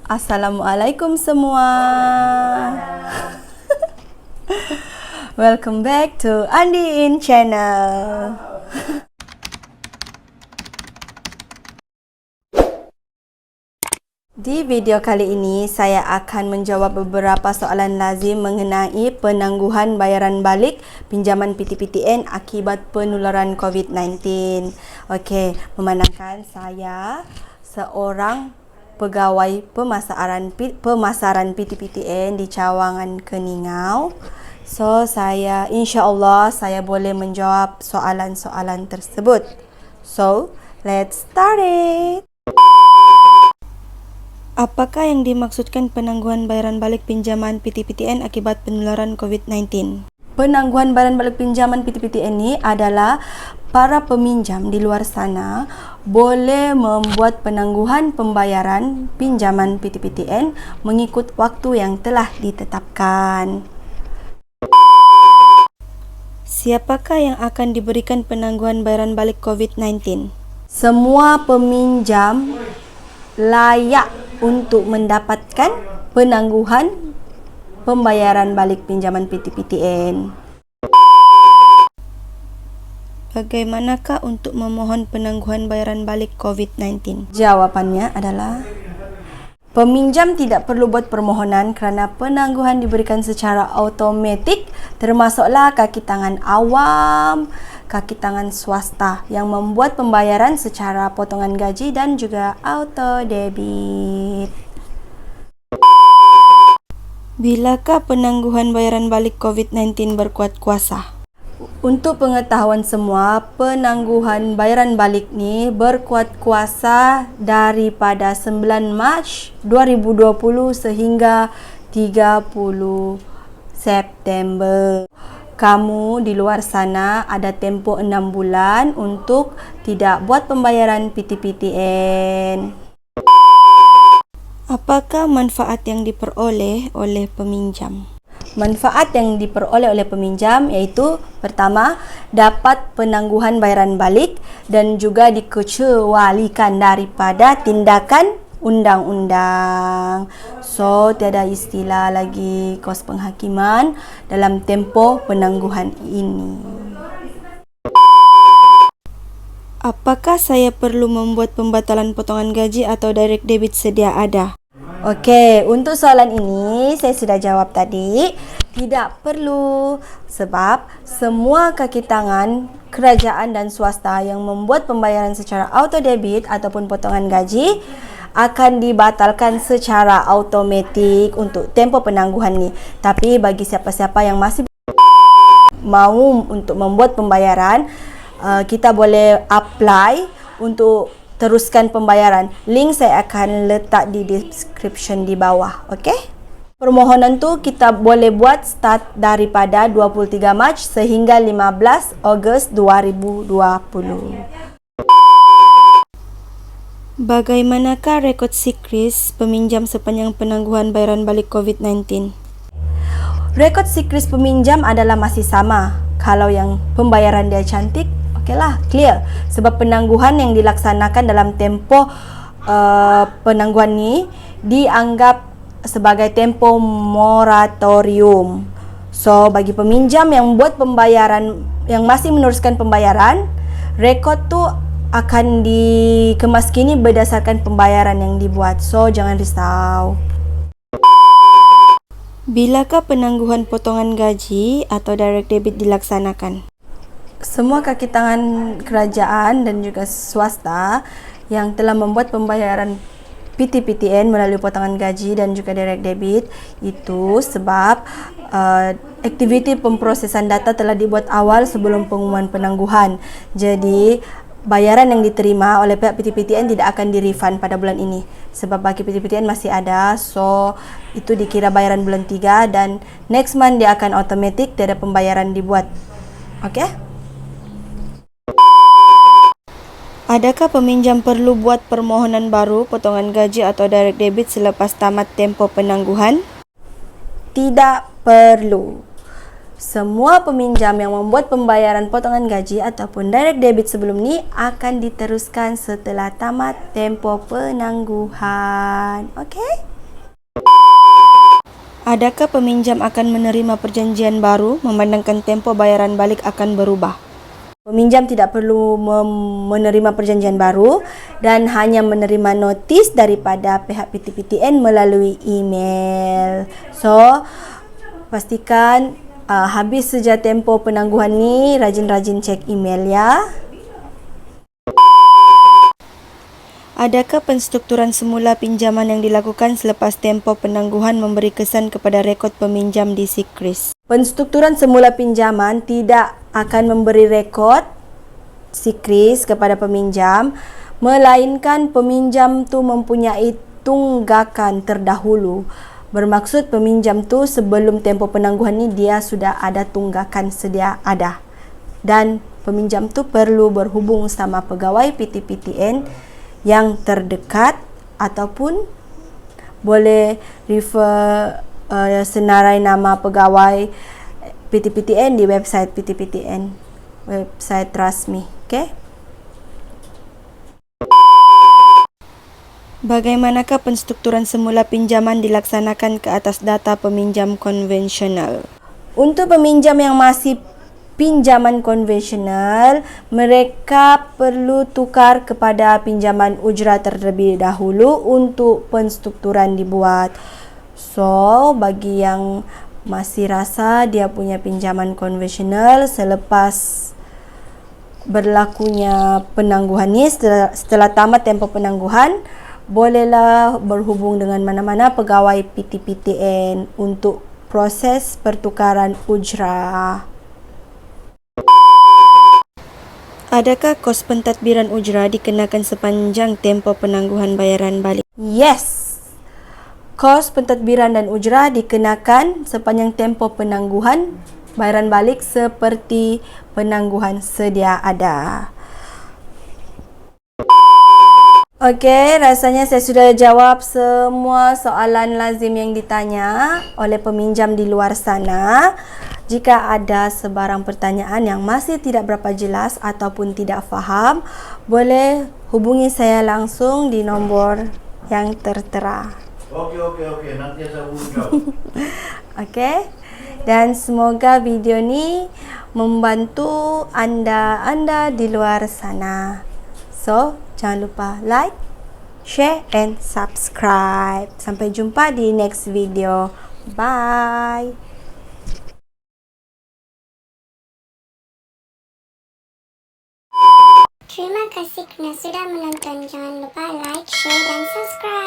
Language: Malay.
Assalamualaikum semua. Welcome back to Andi In Channel. Di video kali ini, saya akan menjawab beberapa soalan lazim mengenai penangguhan bayaran balik pinjaman PTPTN akibat penularan COVID-19. Okey, memandangkan saya seorang pegawai pemasaran PTPTN di Cawangan Keningau. So, insya-Allah saya boleh menjawab soalan-soalan tersebut. So, let's start it. Apakah yang dimaksudkan penangguhan bayaran balik pinjaman PTPTN akibat penularan COVID-19? Penangguhan bayaran balik pinjaman PTPTN ini adalah para peminjam di luar sana boleh membuat penangguhan pembayaran pinjaman PTPTN mengikut waktu yang telah ditetapkan. Siapakah yang akan diberikan penangguhan bayaran balik COVID-19? Semua peminjam layak untuk mendapatkan penangguhan pembayaran balik pinjaman PTPTN. Bagaimanakah untuk memohon penangguhan bayaran balik COVID-19? Jawapannya adalah peminjam tidak perlu buat permohonan kerana penangguhan diberikan secara automatik, termasuklah kaki tangan awam, kaki tangan swasta yang membuat pembayaran secara potongan gaji dan juga auto debit. Bilakah penangguhan bayaran balik COVID-19 berkuat kuasa? Untuk pengetahuan semua, penangguhan bayaran balik ni berkuat kuasa daripada 9 Mac 2020 sehingga 30 September. Kamu di luar sana ada tempoh 6 bulan untuk tidak buat pembayaran PTPTN. Apakah manfaat yang diperoleh oleh peminjam? Manfaat yang diperoleh oleh peminjam iaitu pertama, dapat penangguhan bayaran balik dan juga dikecualikan daripada tindakan undang-undang. So, tiada istilah lagi kos penghakiman dalam tempoh penangguhan ini. Apakah saya perlu membuat pembatalan potongan gaji atau direct debit sedia ada? Okey, untuk soalan ini saya sudah jawab tadi. Tidak perlu sebab semua kaki tangan kerajaan dan swasta yang membuat pembayaran secara auto debit ataupun potongan gaji akan dibatalkan secara automatik untuk tempoh penangguhan ni. Tapi bagi siapa-siapa yang masih mahu untuk membuat pembayaran, kita boleh apply untuk teruskan pembayaran. Link saya akan letak di description di bawah. Okey? Permohonan tu kita boleh buat start daripada 23 Mac sehingga 15 Ogos 2020. Bagaimanakah rekod SIKRIS peminjam sepanjang penangguhan bayaran balik COVID-19? Rekod SIKRIS peminjam adalah masih sama. Kalau yang pembayaran dia cantik, okeylah, clear. Sebab penangguhan yang dilaksanakan dalam tempoh penangguhan ni dianggap sebagai tempoh moratorium. So, bagi peminjam yang buat pembayaran, yang masih meneruskan pembayaran, rekod tu akan dikemaskini berdasarkan pembayaran yang dibuat. So, jangan risau. Bilakah penangguhan potongan gaji atau direct debit dilaksanakan? Semua kaki tangan kerajaan dan juga swasta yang telah membuat pembayaran PTPTN melalui potongan gaji dan juga direct debit itu sebab aktiviti pemprosesan data telah dibuat awal sebelum pengumuman penangguhan. Jadi, bayaran yang diterima oleh pihak PTPTN tidak akan di-refund pada bulan ini sebab bagi PTPTN masih ada. So, itu dikira bayaran bulan 3 dan next month dia akan automatic, tiada pembayaran dibuat. Okey? Adakah peminjam perlu buat permohonan baru potongan gaji atau direct debit selepas tamat tempoh penangguhan? Tidak perlu. Semua peminjam yang membuat pembayaran potongan gaji ataupun direct debit sebelum ni akan diteruskan setelah tamat tempoh penangguhan. Okey? Adakah peminjam akan menerima perjanjian baru memandangkan tempoh bayaran balik akan berubah? Peminjam tidak perlu menerima perjanjian baru dan hanya menerima notis daripada pihak PTPTN melalui email. So, pastikan habis saja tempoh penangguhan ni, rajin-rajin cek email ya. Adakah penstrukturan semula pinjaman yang dilakukan selepas tempoh penangguhan memberi kesan kepada rekod peminjam di SeaCris? Penstrukturan semula pinjaman tidak akan memberi rekod SeaCris kepada peminjam, melainkan peminjam tu mempunyai tunggakan terdahulu. Bermaksud peminjam tu sebelum tempoh penangguhan ni dia sudah ada tunggakan sedia ada. Dan peminjam tu perlu berhubung sama pegawai PTPTN yang terdekat ataupun boleh refer senarai nama pegawai PTPTN di website PTPTN, website rasmi. Okay? Bagaimanakah penstrukturan semula pinjaman dilaksanakan ke atas data peminjam konvensional? Untuk peminjam yang masih pinjaman konvensional, mereka perlu tukar kepada pinjaman ujrah terlebih dahulu untuk penstrukturan dibuat. So, bagi yang masih rasa dia punya pinjaman konvensional selepas berlakunya penangguhan ni, setelah tamat tempoh penangguhan, bolehlah berhubung dengan mana-mana pegawai PTPTN untuk proses pertukaran ujrah. Adakah kos pentadbiran ujrah dikenakan sepanjang tempoh penangguhan bayaran balik? Yes. Kos pentadbiran dan ujrah dikenakan sepanjang tempoh penangguhan bayaran balik seperti penangguhan sedia ada. Okey, rasanya saya sudah jawab semua soalan lazim yang ditanya oleh peminjam di luar sana. Jika ada sebarang pertanyaan yang masih tidak berapa jelas ataupun tidak faham, boleh hubungi saya langsung di nombor yang tertera. Okey. Nanti saya hubungi kau. Okey. Dan semoga video ni membantu anda di luar sana. So, jangan lupa like, share and subscribe. Sampai jumpa di next video. Bye. Terima kasih kerana sudah menonton. Jangan lupa like, share dan subscribe.